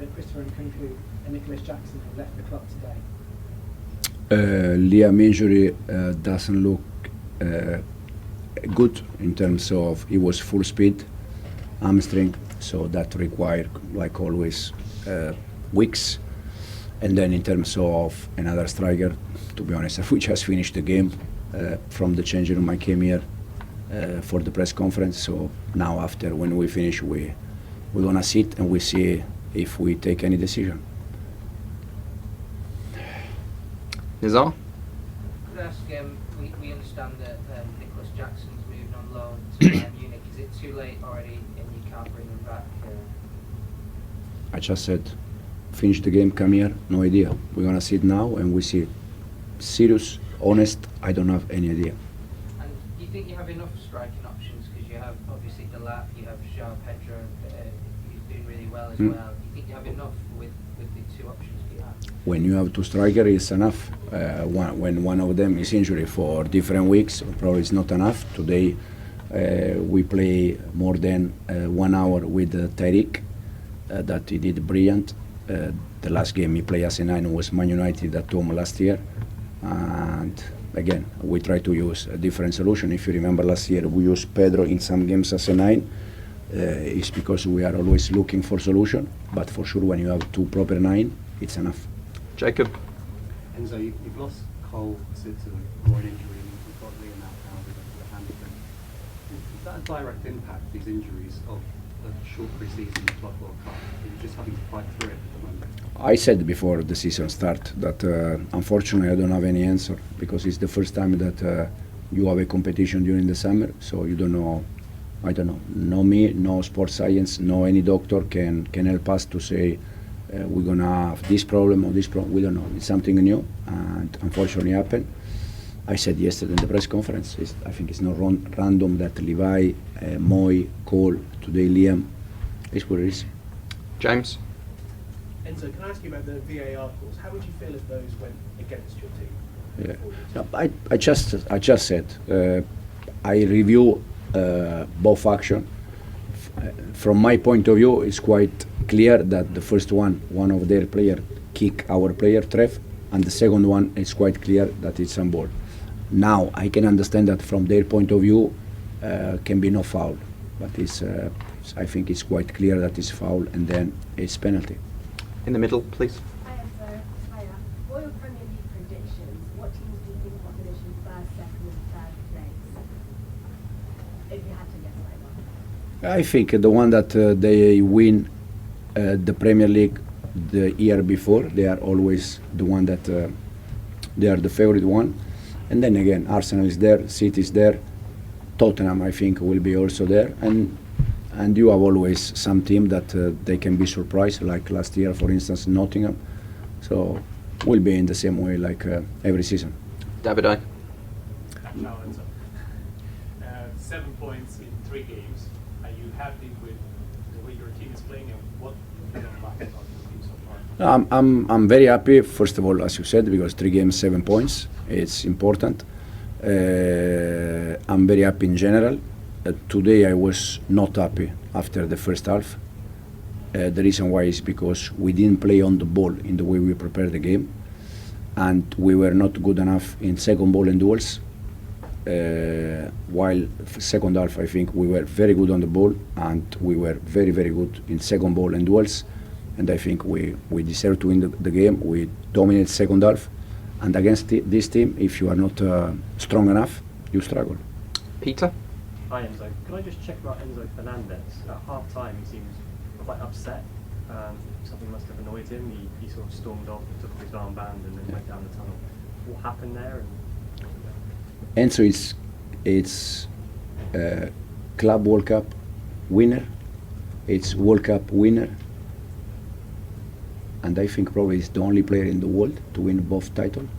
that Christopher Nkunku and Nicholas Jackson have left the club today? Liam injury doesn't look good in terms of he was full speed, hamstring, so that required, like always, weeks. And then in terms of another striker, to be honest, we just finished the game from the changing room. I came here for the press conference, so now after when we finish, we're gonna sit and we see if we take any decision. Nizar? Could I ask, we understand that Nicholas Jackson's moving on loan to Bayern Munich. Is it too late already and you can't bring him back? I just said, finish the game, come here, no idea. We're gonna sit now and we see. Serious, honest, I don't have any idea. And do you think you have enough striking options? Because you have obviously Delap, you have João Pedro, who's doing really well as well. Do you think you have enough with the two options you have? When you have two strikers, it's enough. When one of them is injured for different weeks, probably it's not enough. Today we play more than 1 hour with Tariq, that he did brilliant. The last game he played as a 9 was Man United at home last year. And again, we try to use a different solution. If you remember last year, we used Pedro in some games as a 9. It's because we are always looking for solution. But for sure, when you have two proper 9, it's enough. Jacob? Enzo, you've lost Cole to a groin injury, and you've got Liam out now with a hamstring. Is that a direct impact, these injuries, of a short pre-season Club World Cup? Are you just having to fight through it at the moment? I said before the season start that unfortunately I don't have any answer, because it's the first time that you have a competition during the summer, so you don't know. I don't know. No me, no sports science, no any doctor can help us to say we're gonna have this problem or this problem. We don't know. It's something new, and unfortunately happened. I said yesterday in the press conference, I think it's not random that Levi, Moy, Cole, today Liam, is what it is. James? Enzo, can I ask you about the VAR calls? How would you feel if those went against your team? Yeah. No, I just said I review both action. From my point of view, it's quite clear that the first one of their player kick our player Trev, and the second one is quite clear that it's on ball. Now I can understand that from their point of view can be no foul, but it's I think it's quite clear that it's foul and then it's penalty. In the middle, please. Hiya. What are your Premier League predictions? What teams do you think will finish in first, second, and third place? If you had to guess like one. I think the one that they win the Premier League the year before, they are always the one that they are the favorite one. And then again, Arsenal is there, City is there, Tottenham I think will be also there, and you have always some team that they can be surprised, like last year, for instance, Nottingham. So we'll be in the same way like every season. David I. 7 points in 3 games. Are you happy with the way your team is playing, and what do you don't like about the team so far? I'm very happy, first of all, as you said, because 3 games, 7 points, it's important. I'm very happy in general. Today I was not happy after the first half. The reason why is because we didn't play on the ball in the way we prepared the game, and we were not good enough in second ball and duels. While second half I think we were very good on the ball, and we were very, very good in second ball and duels, and I think we deserve to win the game. We dominated second half, and against this team, if you are not strong enough, you struggle. Peter? Hi Enzo, can I just check about Enzo Fernandez? At half time he seems quite upset. Something must have annoyed him. He sort of stormed off, took off his armband and then went down the tunnel. What happened there? Enzo it's Club World Cup winner, it's World Cup winner, and I think probably he's the only player in the world to win both titles.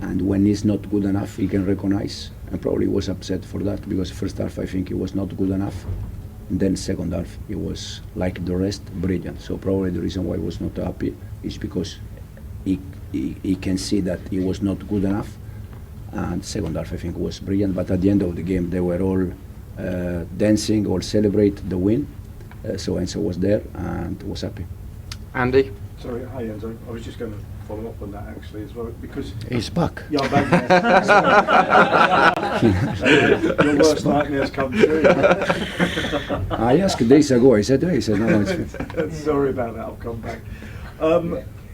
And when he's not good enough, he can recognize, and probably was upset for that, because first half I think he was not good enough, and then second half he was like the rest, brilliant. So probably the reason why he was not happy is because he can see that he was not good enough, and second half I think was brilliant. But at the end of the game they were all dancing or celebrate the win, so Enzo was there and was happy. Andy? Sorry, hi Enzo. I was just going to follow up on that actually as well because He's back. yeah, I'm back now. Your worst nightmares come true. I asked days ago. I said, no, it's Sorry about that. I'll come back.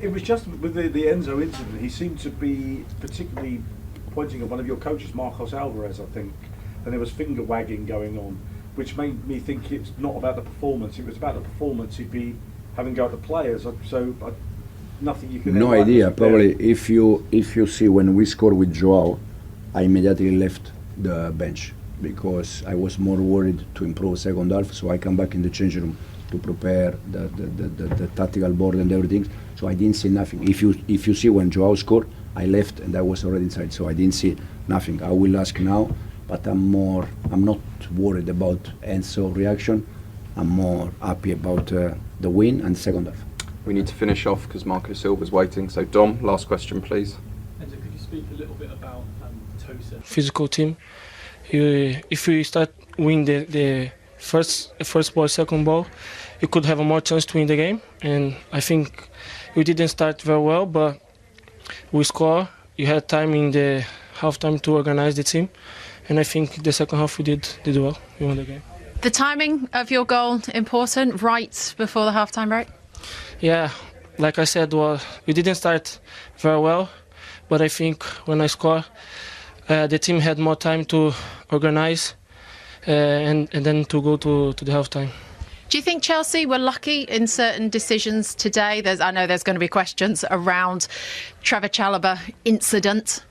It was just with the Enzo incident. He seemed to be particularly pointing at one of your coaches, Marcos Alvarez, I think, and there was finger wagging going on, which made me think it's not about the performance. It was about the performance he'd be having go at the players. So nothing you can. no idea. Probably if you see when we scored with João, I immediately left the bench because I was more worried to improve second half. So I come back in the changing room to prepare the tactical board and everything. So I didn't see nothing. If you see when João scored, I left and I was already inside. So I didn't see nothing. I will ask now, but I'm not worried about Enzo's reaction. I'm more happy about the win and second half. We need to finish off because Marco Silva's waiting. So Dom, last question, please. Enzo, could you speak a little bit about Tosa? Physical team. If we start win the first ball, second ball, you could have a more chance to win the game. And I think we didn't start very well, but we score. You had time in the halftime to organize the team, and I think the second half we did well. We won the game. The timing of your goal important, right before the halftime break? Yeah, like I said, we didn't start very well, but I think when I score, the team had more time to organize and then to go to the halftime. Do you think Chelsea were lucky in certain decisions today? I know there's going to be questions around Trevor Chalobah incident.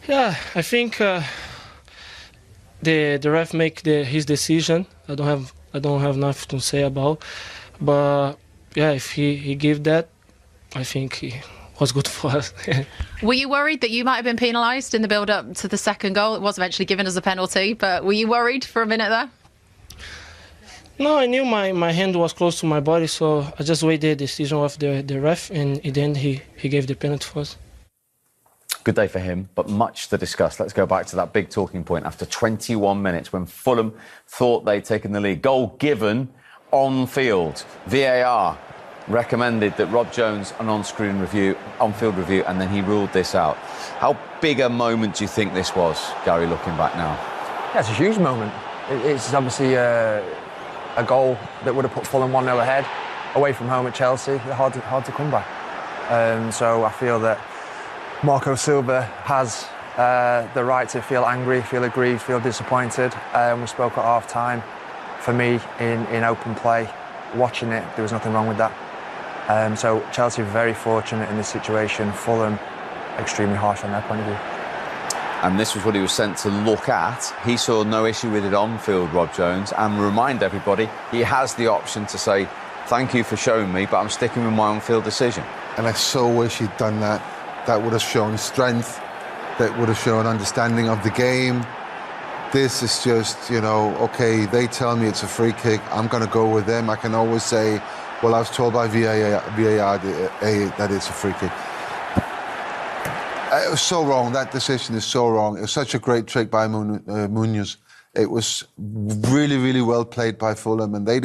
Yeah, I think the ref make his decision. I don't have nothing to say about, but yeah, if he gave that, I think he was good for us. Were you worried that you might have been penalised in the build-up to the second goal? It was eventually given as a penalty, but were you worried for a minute there? No, I knew my hand was close to my body, so I just waited the decision of the ref, and in the end he gave the penalty for us. Good day for him, but much to discuss. Let's go back to that big talking point after 21 minutes when Fulham thought they'd taken the lead. Goal given on field. VAR recommended that Rob Jones an on-field review, and then he ruled this out. How big a moment do you think this was, Gary, looking back now? Yeah, it's a huge moment. It's obviously a goal that would have put Fulham 1-0 ahead, away from home at Chelsea. Hard to come back. So I feel that Marco Silva has the right to feel angry, feel aggrieved, feel disappointed. We spoke at half-time. For me, in open play, watching it, there was nothing wrong with that. So Chelsea are very fortunate in this situation. Fulham, extremely harsh on their point of view. And this was what he was sent to look at. He saw no issue with it on field, Rob Jones, and remind everybody he has the option to say, thank you for showing me, but I'm sticking with my on-field decision. And I so wish he'd done that. That would have shown strength, that would have shown understanding of the game. This is just, okay, they tell me it's a free kick, I'm going to go with them. I can always say, well, I was told by VAR that it's a free kick. It was so wrong. That decision is so wrong. It was such a great trick by Munoz. It was really, really well played by Fulham, and they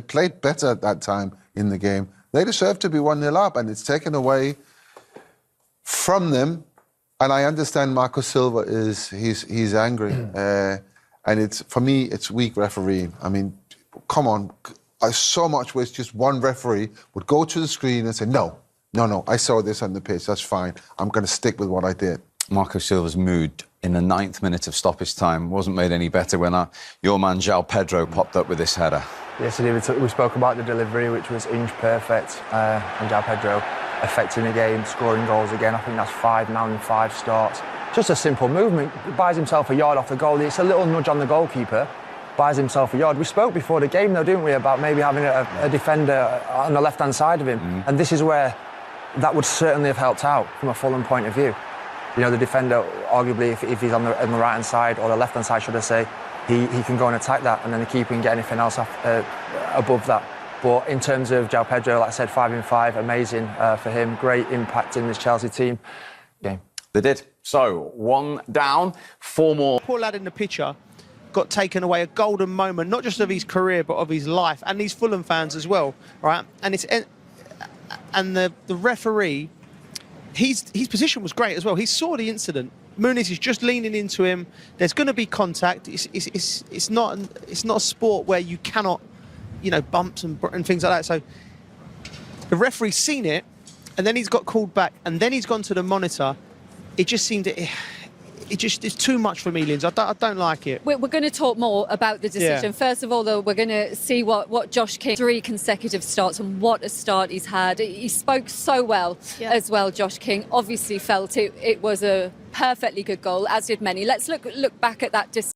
played better at that time in the game. They deserved to be 1-0 up, and it's taken away from them. And I understand Marco Silva he's angry, and for me it's weak refereeing. I mean, come on, I so much wish just one referee would go to the screen and say no, I saw this on the pitch, that's fine. I'm going to stick with what I did. Marco Silva's mood in the 9th minute of stoppage time wasn't made any better when your man João Pedro popped up with this header. Yes, we spoke about the delivery, which was inch perfect, and João Pedro affecting the game, scoring goals again. I think that's 5 now in 5 starts. Just a simple movement. He buys himself a yard off the goal. It's a little nudge on the goalkeeper. Buys himself a yard. We spoke before the game, though, didn't we, about maybe having a defender on the left-hand side of him. And this is where that would certainly have helped out from a Fulham point of view. The defender, arguably, if he's on the right-hand side, or the left-hand side, should I say, he can go and attack that, and then the keeper can get anything else off, above that. But in terms of João Pedro, like I said, 5 in 5, amazing for him. Great impact in this Chelsea team. They did. So, 1 down, 4 more. Poor lad in the picture got taken away a golden moment, not just of his career but of his life, and these Fulham fans as well, right? And the referee, his position was great as well. He saw the incident. Muniz is just leaning into him. There's going to be contact. It's not a sport where you cannot, bumps and things like that. So the referee's seen it, and then he's got called back, and then he's gone to the monitor. It just seemed it's too much for me, Linz. I don't like it. We're going to talk more about the decision. Yeah. First of all, though, we're going to see what Josh King, 3 consecutive starts, and what a start he's had. He spoke so well as well, Josh King. Obviously felt it was a perfectly good goal, as did many. Let's look back at that decision.